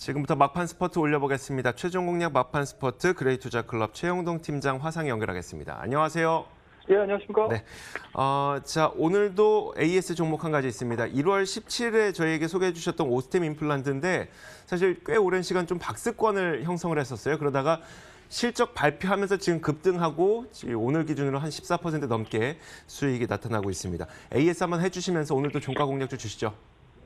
지금부터 막판 스포트 올려보겠습니다. 최종 공략 막판 스포트 그레이투자클럽 최영동 팀장 화상 연결하겠습니다. 안녕하세요. 예, 안녕하십니까? 네. 자, 오늘도 AS 종목 한 가지 있습니다. 1월 17일에 저희에게 소개해 주셨던 오스템 임플란트인데 사실 꽤 오랜 시간 좀 박스권을 형성을 했었어요. 그러다가 실적 발표하면서 지금 급등하고 오늘 기준으로 한 14% 넘게 수익이 나타나고 있습니다. AS 한번 해주시면서 오늘도 종가 공략 좀 주시죠.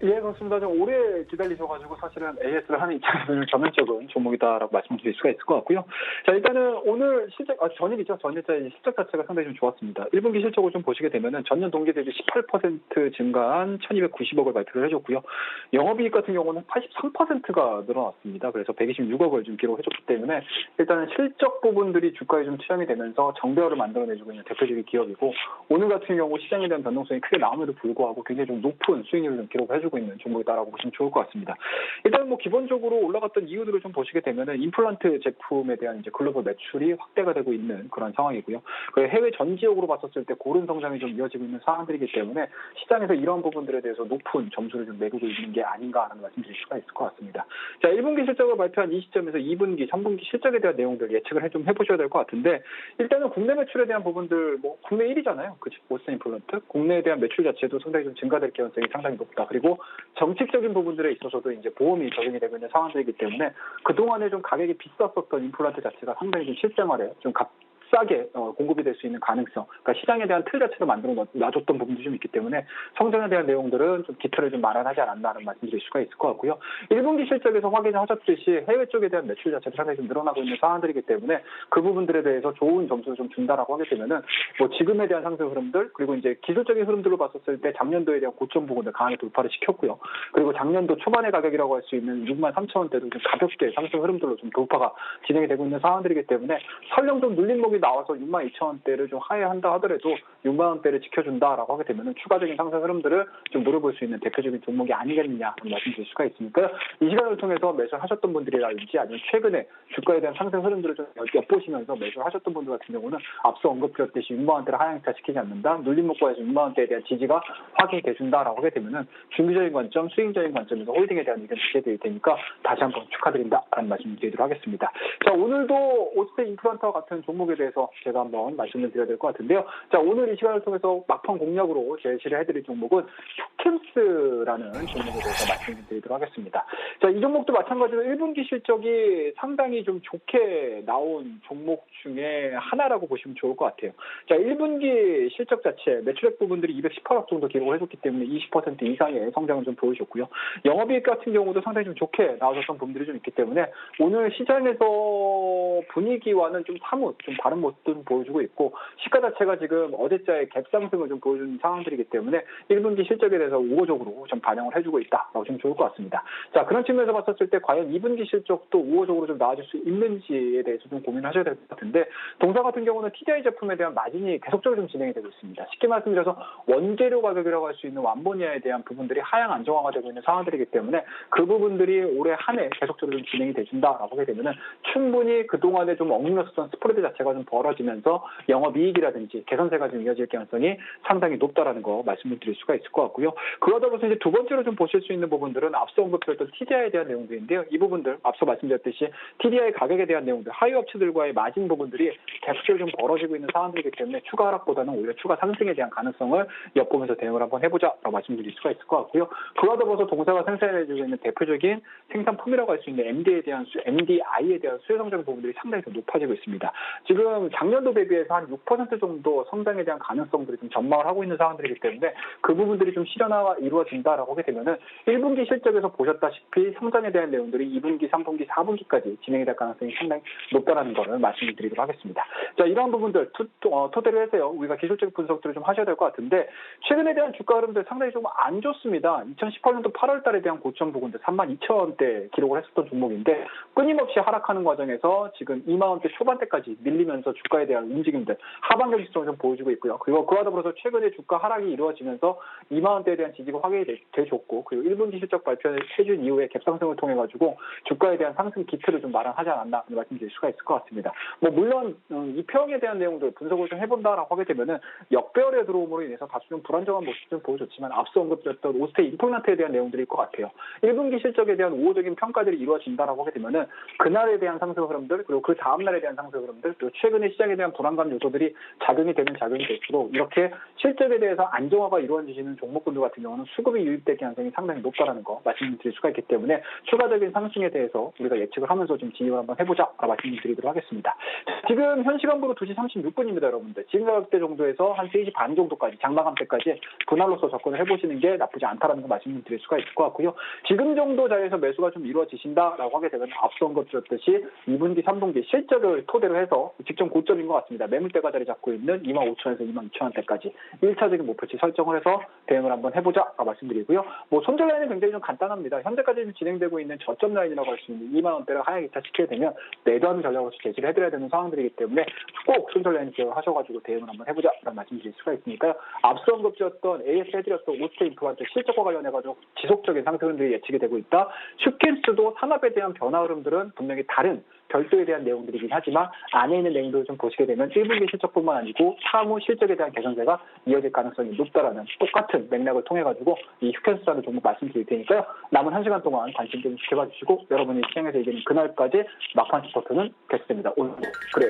예, 그렇습니다. 좀 오래 기다리셔가지고 사실은 AS를 하는 입장에서는 전면적인 종목이다라고 말씀드릴 수가 있을 것 같고요. 자, 일단은 오늘 실적, 전일이죠. 전일자의 실적 자체가 상당히 좀 좋았습니다. 1분기 실적을 좀 보시게 되면은 전년 동기 대비 18% 증가한 1,290억을 발표를 해줬고요. 영업이익 같은 경우는 83%가 늘어났습니다. 그래서 126억을 좀 기록해줬기 때문에 일단은 실적 부분들이 주가에 좀 투영이 되면서 정배열을 만들어내주고 있는 대표적인 기업이고 오늘 같은 경우 시장에 대한 변동성이 크게 나옴에도 불구하고 굉장히 좀 높은 수익률을 좀 기록을 해주고 있는 종목이다라고 보시면 좋을 것 같습니다. 일단 뭐 기본적으로 올라갔던 이유들을 좀 보시게 되면은 임플란트 제품에 대한 이제 글로벌 매출이 확대가 되고 있는 그런 상황이고요. 해외 전 지역으로 봤었을 때 고른 성장이 좀 이어지고 있는 상황들이기 때문에 시장에서 이런 부분들에 대해서 높은 점수를 좀 매기고 있는 게 아닌가라는 말씀드릴 수가 있을 것 같습니다. 자, 1분기 실적을 발표한 이 시점에서 2분기, 3분기 실적에 대한 내용들 예측을 좀 해보셔야 될 것 같은데 일단은 국내 매출에 대한 부분들 뭐 국내 1위잖아요. 그 오스템 임플란트 국내에 대한 매출 자체도 상당히 좀 증가될 가능성이 상당히 높다. 그리고 정책적인 부분들에 있어서도 이제 보험이 적용이 되고 있는 상황들이기 때문에 그동안에 좀 가격이 비쌌었던 임플란트 자체가 상당히 좀 실생활에 좀 싸게 공급이 될 수 있는 가능성, 그러니까 시장에 대한 틀 자체를 만들어 놔줬던 부분도 좀 있기 때문에 성장에 대한 내용들은 좀 기틀을 좀 마련하지 않았나라는 말씀드릴 수가 있을 것 같고요. 1분기 실적에서 확인하셨듯이 해외 쪽에 대한 매출 자체도 상당히 좀 늘어나고 있는 상황들이기 때문에 그 부분들에 대해서 좋은 점수를 좀 준다라고 하게 되면은 뭐 지금에 대한 상승 흐름들 그리고 이제 기술적인 흐름들로 봤었을 때 작년도에 대한 고점 부분을 강하게 돌파를 시켰고요. 그리고 작년도 초반의 가격이라고 할 수 있는 63,000원대도 좀 가볍게 상승 흐름들로 좀 돌파가 진행이 되고 있는 상황들이기 때문에 설령 좀 눌림목이 나와서 62,000원대를 좀 하회한다 하더라도 6만원대를 지켜준다라고 하게 되면 추가적인 상승 흐름들을 좀 노려볼 수 있는 대표적인 종목이 아니겠느냐 말씀드릴 수가 있으니까 이 시간을 통해서 매수를 하셨던 분들이라든지 아니면 최근에 주가에 대한 상승 흐름들을 좀 엿보시면서 매수를 하셨던 분들 같은 경우는 앞서 언급드렸듯이 6만원대를 하향차 시키지 않는다. 눌림목과에서 6만원대에 대한 지지가 확인이 돼준다라고 하게 되면은 중기적인 관점, 수익적인 관점에서 홀딩에 대한 의견 주셔드릴 테니까 다시 한번 축하드린다라는 말씀 드리도록 하겠습니다. 자, 오늘도 오스템 임플란트와 같은 종목에 대해서 제가 한번 말씀을 드려야 될 것 같은데요. 자, 오늘 이 시간을 통해서 막판 공략으로 제시를 해드릴 종목은 큐캠스라는 종목에 대해서 말씀을 드리도록 하겠습니다. 자, 이 종목도 마찬가지로 1분기 실적이 상당히 좀 좋게 나온 종목 중에 하나라고 보시면 좋을 것 같아요. 자, 1분기 실적 자체 매출액 부분들이 218억 정도 기록을 해줬기 때문에 20% 이상의 성장을 좀 보여줬고요. 영업이익 같은 경우도 상당히 좀 좋게 나와줬던 부분들이 좀 있기 때문에 오늘 시장에서 분위기와는 좀 사뭇 좀 다른 모습도 보여주고 있고 시가 자체가 지금 어제자의 갭 상승을 좀 보여주는 상황들이기 때문에 1분기 실적에 대해서 우호적으로 좀 반영을 해주고 있다라고 좀 좋을 것 같습니다. 자, 그런 측면에서 봤었을 때 과연 2분기 실적도 우호적으로 좀 나아질 수 있는지에 대해서 좀 고민하셔야 될 것 같은데 동사 같은 경우는 TDI 제품에 대한 마진이 계속적으로 좀 진행이 되고 있습니다. 쉽게 말씀드려서 원재료 가격이라고 할 수 있는 완보니아에 대한 부분들이 하향 안정화가 되고 있는 상황들이기 때문에 그 부분들이 올해 한 해 계속적으로 좀 진행이 되준다라고 하게 되면은 충분히 그동안에 좀 엉뚱했었던 스프레드 자체가 좀 벌어지면서 영업이익이라든지 개선세가 좀 이어질 가능성이 상당히 높다라는 거 말씀을 드릴 수가 있을 것 같고요. 그러다 보니 이제 두 번째로 좀 보실 수 있는 부분들은 앞서 언급드렸던 TDI에 대한 내용들인데요. 이 부분들 앞서 말씀드렸듯이 TDI 가격에 대한 내용들 하위 업체들과의 마진 부분들이 계속적으로 좀 벌어지고 있는 상황들이기 때문에 추가 하락보다는 오히려 추가 상승에 대한 가능성을 엿보면서 대응을 한번 해보자라고 말씀드릴 수가 있을 것 같고요. 그러다 보서 동사가 생산해주고 있는 대표적인 생산품이라고 할 수 있는 MDI에 대한 수요 성장 부분들이 상당히 좀 높아지고 있습니다. 지금 작년도 대비해서 한 6% 정도 성장에 대한 가능성들이 좀 전망을 하고 있는 상황들이기 때문에 그 부분들이 좀 실현화가 이루어진다라고 하게 되면은 1분기 실적에서 보셨다시피 성장에 대한 내용들이 2분기, 3분기, 4분기까지 진행이 될 가능성이 상당히 높다라는 것을 말씀을 드리도록 하겠습니다. 자, 이러한 부분들 토대를 해서요. 우리가 기술적 분석들을 좀 하셔야 될 것 같은데 최근에 대한 주가 흐름들 상당히 좀 안 좋습니다. 2018년도 8월 달에 대한 고점 부분들 32,000원대 기록을 했었던 종목인데 끊임없이 하락하는 과정에서 지금 2만원대 초반대까지 밀리면서 주가에 대한 움직임들 하반 경직성을 좀 보여주고 있고요. 그리고 그와 더불어서 최근에 주가 하락이 이루어지면서 2만원대에 대한 대한 지지가 확인이 돼줬고 그리고 1분기 실적 발표를 해준 이후에 갭상승을 통해 가지고 주가에 대한 상승 기틀을 좀 마련하지 않았나 말씀드릴 수가 있을 것 같습니다. 뭐 물론 이 평에 대한 내용들 분석을 좀 해본다라고 하게 되면은 역배열에 들어옴으로 인해서 다소 좀 불안정한 모습 좀 보여줬지만 앞서 언급드렸던 오스테이 임플란트에 대한 내용들일 것 같아요. 1분기 실적에 대한 우호적인 평가들이 이루어진다라고 하게 되면은 그날에 대한 상승 흐름들 그리고 그 다음 날에 대한 상승 흐름들 그리고 최근에 시장에 대한 불안감 요소들이 작용이 될수록 이렇게 실적에 대해서 안정화가 이루어지는 종목군들 같은 경우는 수급이 유입될 가능성이 상당히 높다라는 거 말씀드릴 수가 있기 때문에 추가적인 상승에 대해서 우리가 예측을 하면서 좀 진입을 한번 해보자 말씀드리도록 하겠습니다. 지금 현 시간부로 2시 36분입니다, 여러분들. 지금 가격대 정도에서 한 3시 반 정도까지 장마감 때까지 분할로서 접근을 해보시는 게 나쁘지 않다라는 거 말씀드릴 수가 있을 것 같고요. 지금 정도 자리에서 매수가 좀 이루어지신다라고 하게 되면 앞서 언급드렸듯이 2분기, 3분기 실적을 토대로 해서 직전 고점인 것 같습니다. 매물대가 자리 잡고 있는 25,000원에서 22,000원대까지 1차적인 목표치 설정을 해서 대응을 한번 해보자 말씀드리고요. 뭐 손절 라인은 굉장히 좀 간단합니다. 현재까지 진행되고 있는 저점 라인이라고 할 수 있는 2만 원대를 하향 이탈시키게 되면 매도하는 전략으로 제시를 해드려야 되는 상황들이기 때문에 꼭 손절 라인 기억을 하셔가지고 대응을 한번 해보자라는 말씀드릴 수가 있으니까요. 앞서 언급드렸던 AS 해드렸던 오스테이 임플란트 실적과 관련해가지고 지속적인 상승 흐름들이 예측이 되고 있다. 슈킨스도 산업에 대한 변화 흐름들은 분명히 다른 별도에 대한 내용들이긴 하지만 안에 있는 내용들을 좀 보시게 되면 1분기 실적뿐만 아니고 차후 실적에 대한 개선세가 이어질 가능성이 높다라는 똑같은 맥락을 통해 가지고 이 휴켄스라는 종목 말씀드릴 테니까요. 남은 1시간 동안 관심 좀 지켜봐 주시고 여러분이 시장에서 이기는 그날까지 막판 스포트는 계속됩니다. 오늘 그래.